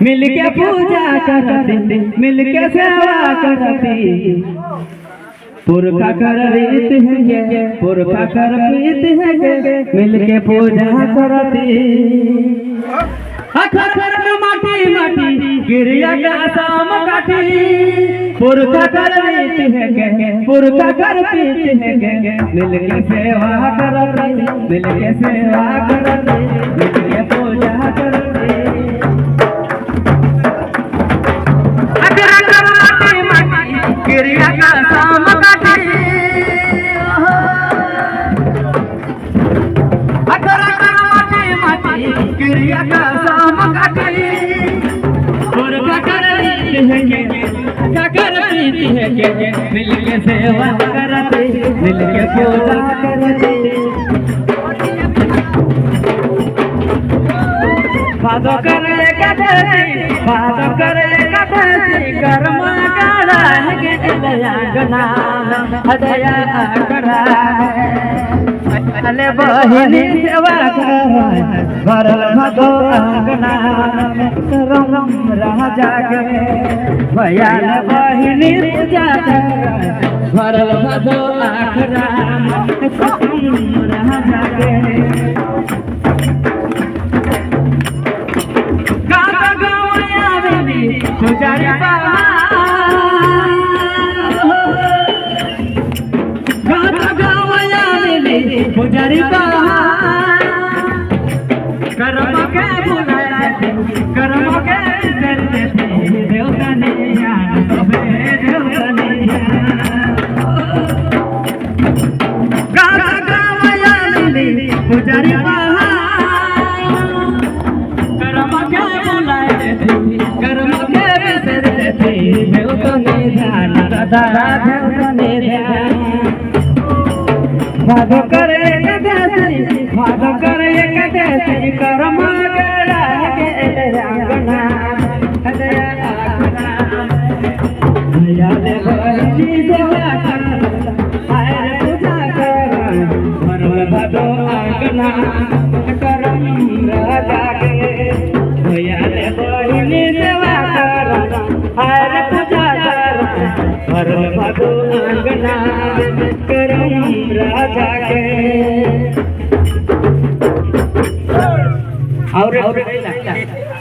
मिलके पूजा करते मिलके सेवा करते पुरखा कर रीत है पुरखा कर प्रीत है मिलके पूजा करते अखर माटी माटी गिरिया का शाम काटी पुरखा कर रीत है पुरखा कर प्रीत है मिलके सेवा करते मिलके सेवा करते मिलके पूजा करते गिरिया का शाम काटी माटी गिरिया का शाम काटी पुरखा कर रीत है मिलके सेवा करते मिलके पूजा करते भादो करे कर्म काड़ा है दया गना दया करा अले बहिनी सेवा भरल भादो आंगना करम राजा के भैया बहिनी पूजा भरल भादो आखरा करम राजा के पुजारी पुजारी कर्म के बुलाते कर्म के देते देवता ने देवता ने पुजारी कर्म के बुलाते कर्म के देते देवता ने ध्यान दादा देवता ने ध्यान भादो करे कदेसी कर्म गड़ा के रंगना दया आखना दया दे बहिनी सेवा आए पूजा कर भरल भादो आंगना करम राजा के दया दे बहिनी सेवा कर आए पूजा कर भरल भादो आंगना करम राजा के और